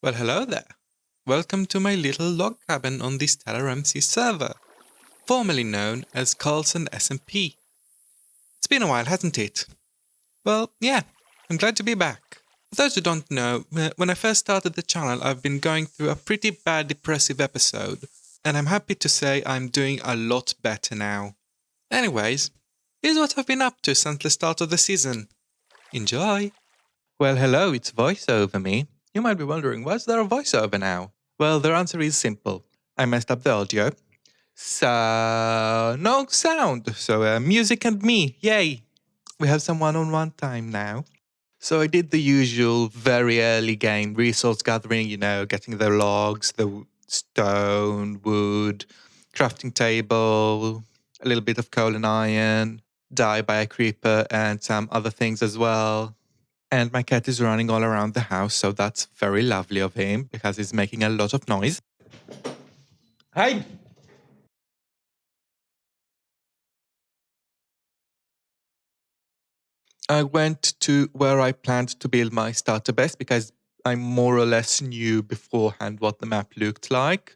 Well, hello there. Welcome to my little log cabin on the StellarMC server, formerly known as KarlssonSMP. It's been a while, hasn't it? Well, yeah, I'm glad to be back. For those who don't know, when I first started the channel, I've been going through a pretty bad depressive episode, and I'm happy to say I'm doing a lot better now. Anyways, here's what I've been up to since the start of the season. Enjoy! Well, hello, it's voiceover me. You might be wondering, why is there a voiceover now? Well, the answer is simple. I messed up the audio. So, no sound. So, music and me, yay! We have some one-on-one time now. So I did the usual very early game resource gathering, getting the logs, the stone, wood, crafting table, a little bit of coal and iron, die by a creeper, and some other things as well. And my cat is running all around the house, so that's very lovely of him because he's making a lot of noise. Hi! I went to where I planned to build my starter base because I more or less knew beforehand what the map looked like.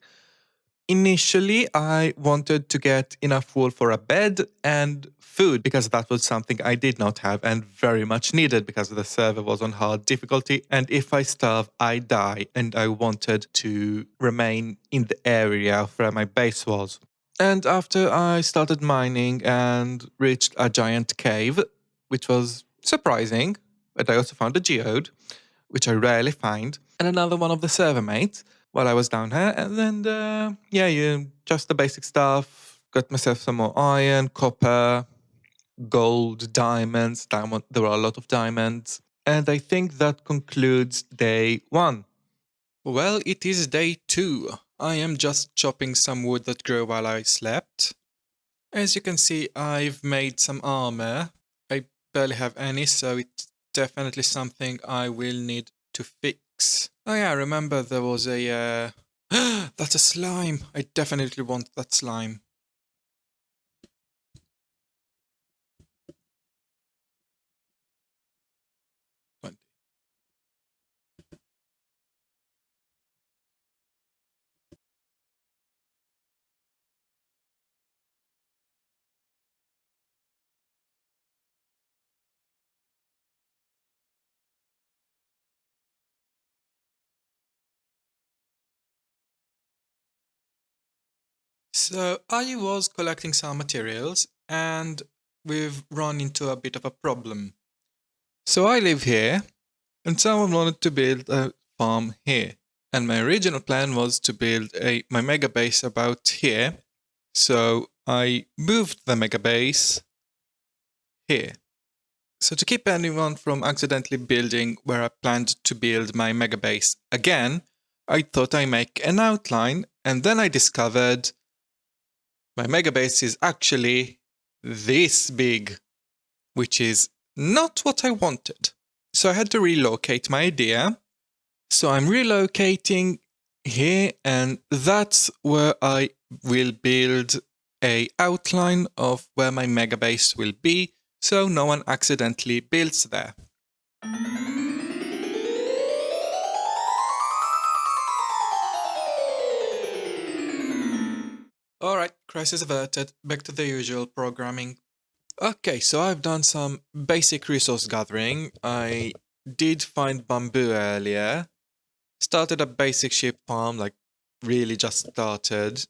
Initially, I wanted to get enough wool for a bed and food because that was something I did not have and very much needed because the server was on hard difficulty. And if I starve, I die. And I wanted to remain in the area where my base was. And after I started mining and reached a giant cave, which was surprising, but I also found a geode, which I rarely find, and another one of the server mates while I was down here. And then, just the basic stuff. Got myself some more iron, copper, gold, diamonds. There were a lot of diamonds. And I think that concludes day 1. Well, it is day 2. I am just chopping some wood that grew while I slept. As you can see, I've made some armor. I barely have any, so it's definitely something I will need to fix. Oh yeah, remember there was a... That's a slime! I definitely want that slime. So I was collecting some materials and we've run into a bit of a problem. So I live here and someone wanted to build a farm here. And my original plan was to build my mega base about here. So I moved the mega base here. So to keep anyone from accidentally building where I planned to build my mega base again, I thought I'd make an outline, and then I discovered my mega base is actually this big, which is not what I wanted. So I had to relocate my idea. So I'm relocating here, and that's where I will build an outline of where my mega base will be, so no one accidentally builds there. Alright, crisis averted, back to the usual programming. Okay, so I've done some basic resource gathering. I did find bamboo earlier. Started a basic sheep farm, like really just started.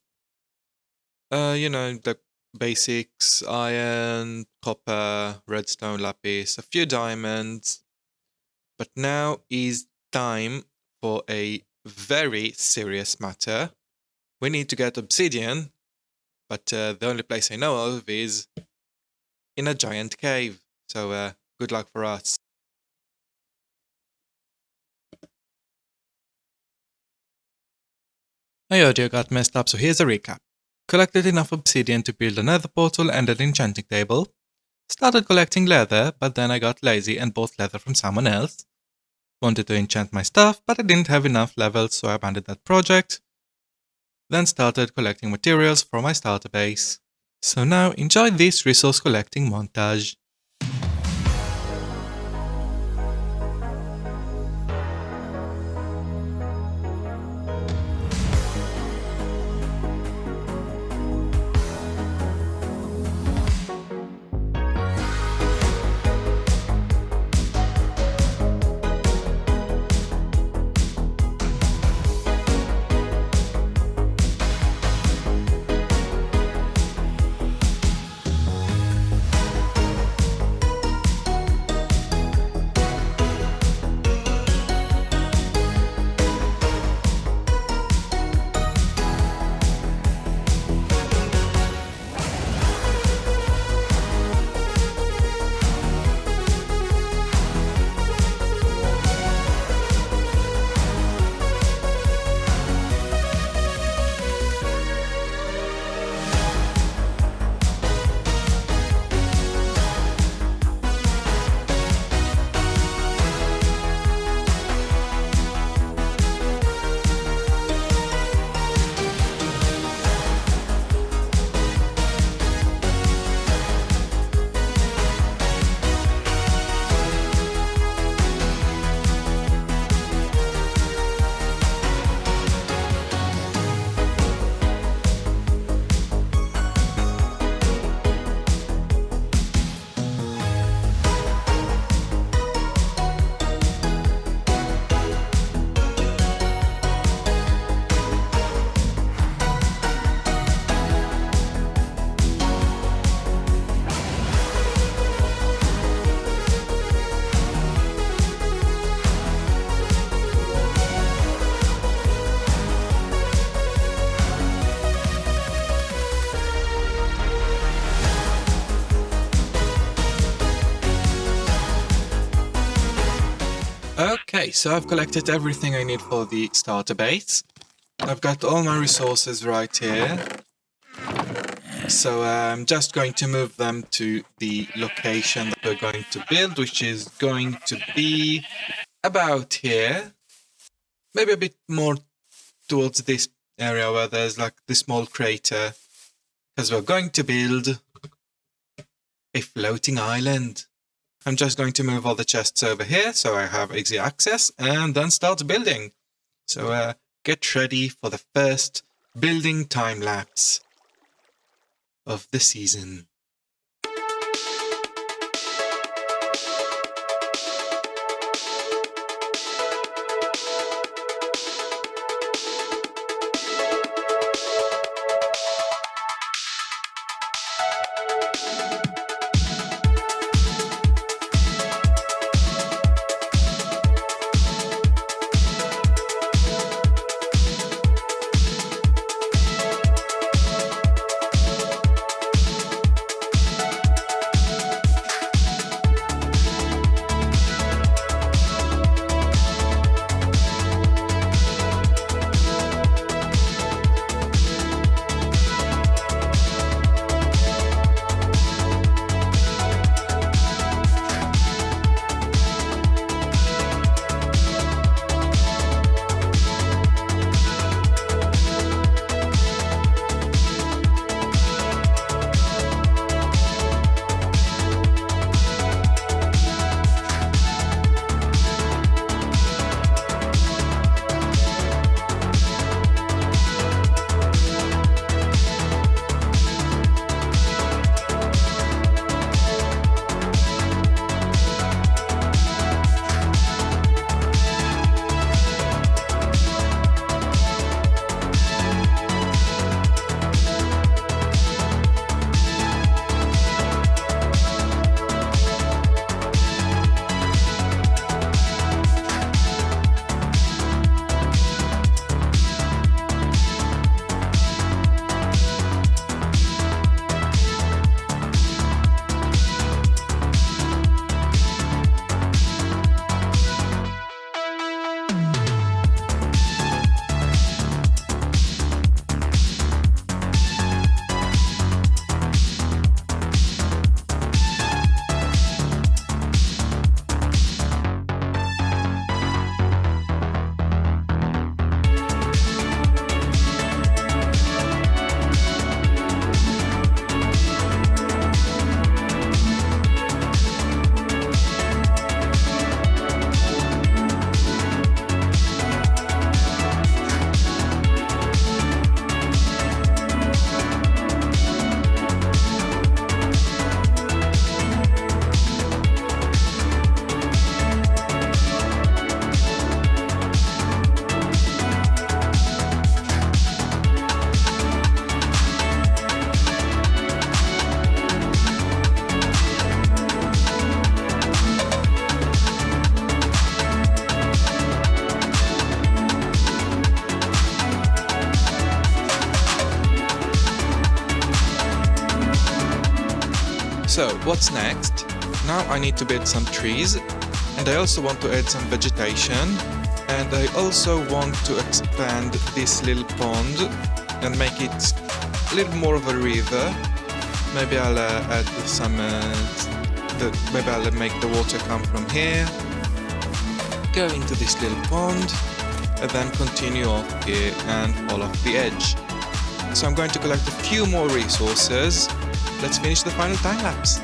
The basics, iron, copper, redstone, lapis, a few diamonds. But now is time for a very serious matter. We need to get obsidian, but the only place I know of is in a giant cave. So good luck for us. My audio got messed up, so here's a recap. Collected enough obsidian to build a nether portal and an enchanting table. Started collecting leather, but then I got lazy and bought leather from someone else. Wanted to enchant my stuff, but I didn't have enough levels, so I abandoned that project. Then started collecting materials for my starter base. So now enjoy this resource collecting montage. so I've collected everything I need for the starter base. I've got all my resources right here. So I'm just going to move them to the location that we're going to build, which is going to be about here. Maybe a bit more towards this area where there's like the small crater. Because we're going to build a floating island. I'm just going to move all the chests over here so I have easy access and then start building. So get ready for the first building time lapse of the season. So what's next? Now I need to build some trees, and I also want to add some vegetation, and I also want to expand this little pond and make it a little more of a river. Maybe I'll add some, maybe I'll make the water come from here, go into this little pond, and then continue off here and fall off the edge. So I'm going to collect a few more resources. Let's finish the final time lapse.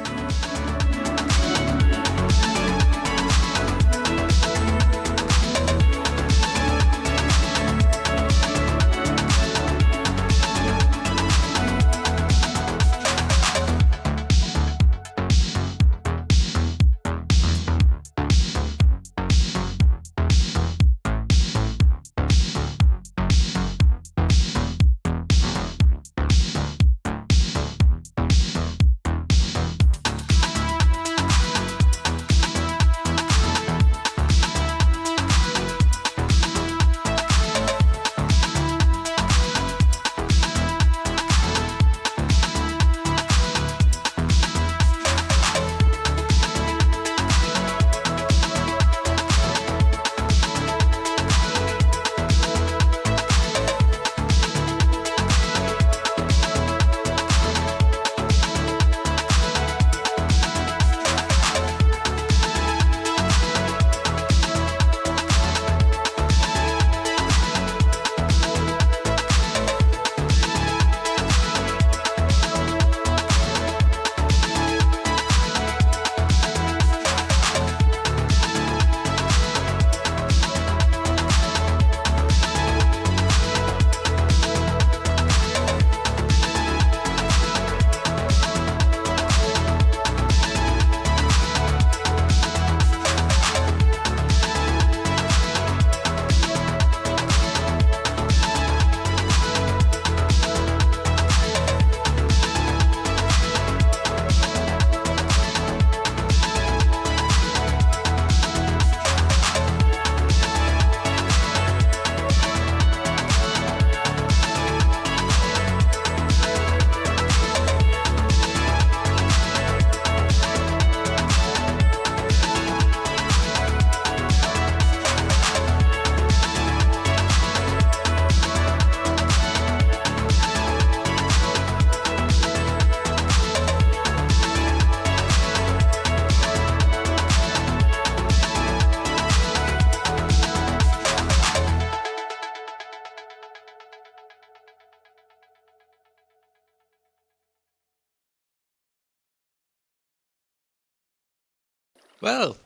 Well,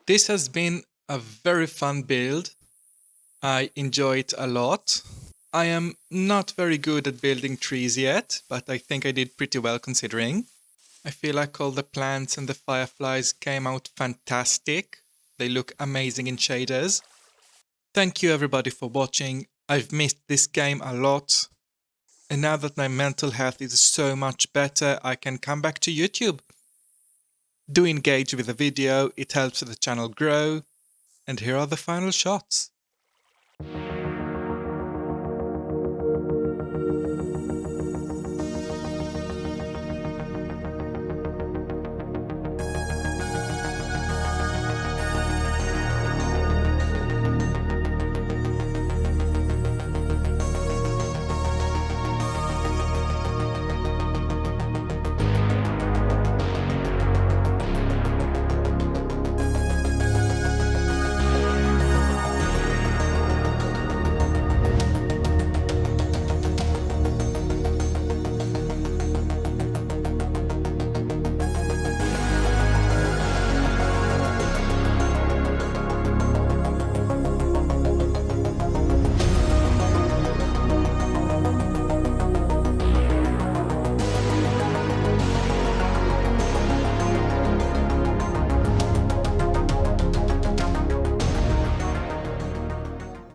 this has been a very fun build. I enjoy it a lot. I am not very good at building trees yet, but I think I did pretty well considering. I feel like all the plants and the fireflies came out fantastic. They look amazing in shaders. Thank you everybody for watching. I've missed this game a lot. And now that my mental health is so much better, I can come back to YouTube. Do engage with the video, it helps the channel grow. And here are the final shots.